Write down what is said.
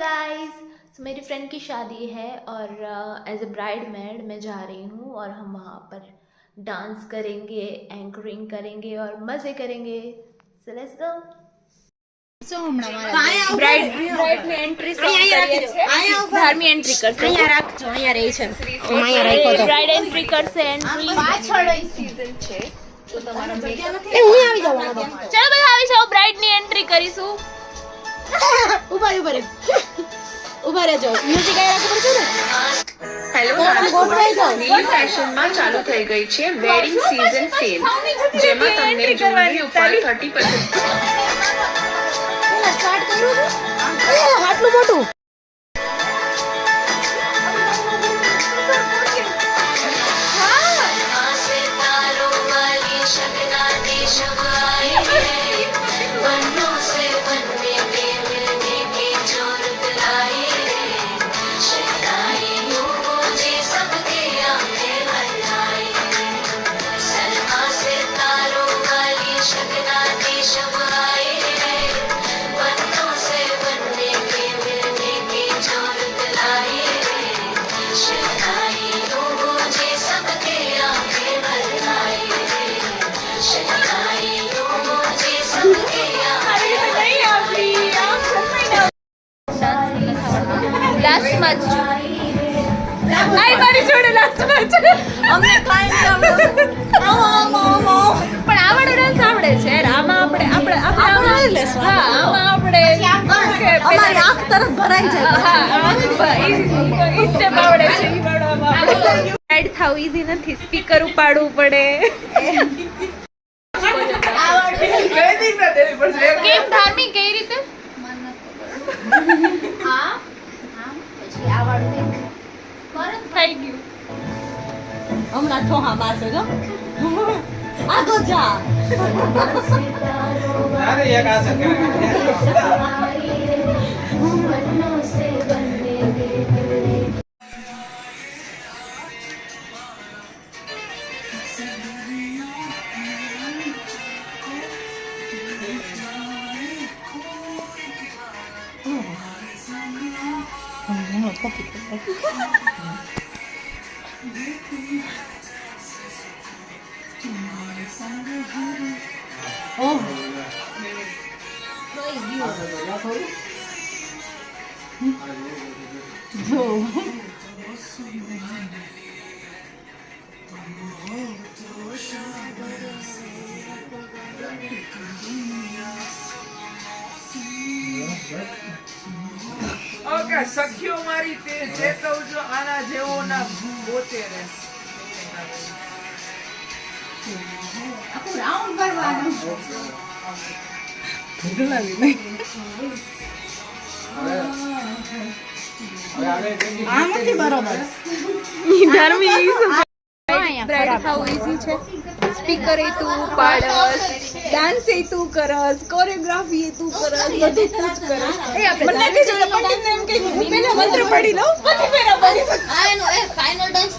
Guys, तो मेरी friend की शादी है और एज अ ब्राइड मेड मैं जा रही हूँ और हम वहाँ पर डांस करेंगे, एंकरिंग करेंगे और मज़े करेंगे. So let's go. સો હમણાં મારા બ્રાઇડ ને એન્ટ્રી કરીએ છે. ધાર્મી એન્ટ્રી કરશે. અહીંયા રાખજો, અહીંયા રહી છે. અહીંયા રાખો તો બ્રાઇડ એન્ટ્રી કરશે. એન્ટ્રી પાછળ સીઝન છે તો તમારા એ હું આવી જાઉં. ચલો બધા આવી જાઓ. બ્રાઇડ ની એન્ટ્રી કરીશું. ઉભા રહેજો. મ્યુઝિક આઈ રાખવું પડશે ને. હેલો, ન્યુ ફેશનમાં ચાલુ થઈ ગઈ છે વેડિંગ સીઝન સેલ, જેમાં તમને જ્વેલરી ઉપર 30% સ્ટાર્ટ કર્યું છે. આટલું મોટું લાસ્ટમાં જ આઈ મારી જોડે લાસ્ટમાં જ અમને કાઈ પણ આવડે ડાન્સ આવડે છે. આમાં આપણે લેશું. હા, આમાં આપણે અમારી આંખ તરફ ભરાઈ જાય. હા, ઈ સ્ટેપ આવડે છે. ઈ પાડવામાં આપણે રાઈડ થાવ ઈઝી નથી. સ્પીકર ઉપાડવું પડે. કેમ ધાર્મિક કઈ રીતે? હા થઈ ગયું. હમણાં ઠોહા મારશે જો. આ તો જા અરે એક આ ઓકે સખીઓ મારી તે જે કહું છું આના જેવો ના ગોતે રે. આખું રાઉન્ડ કરવાનું. ભૂલાવી નહીં. આમ નથી બરોબર. બ્રાઇડ થાવ ઈઝી છે. સ્પીકર એ તું પાડસ, ડાન્સ એ તું કરસ, કોરિયોગ્રાફી એ તું કરસ, બધું તું જ કરસ. એ આપણે મને કે જો પકડીને એમ કે હું પહેલા મંત્ર પડી લઉં પછી પેરા પડી. આ એનો એ ફાઇનલ ડાન્સ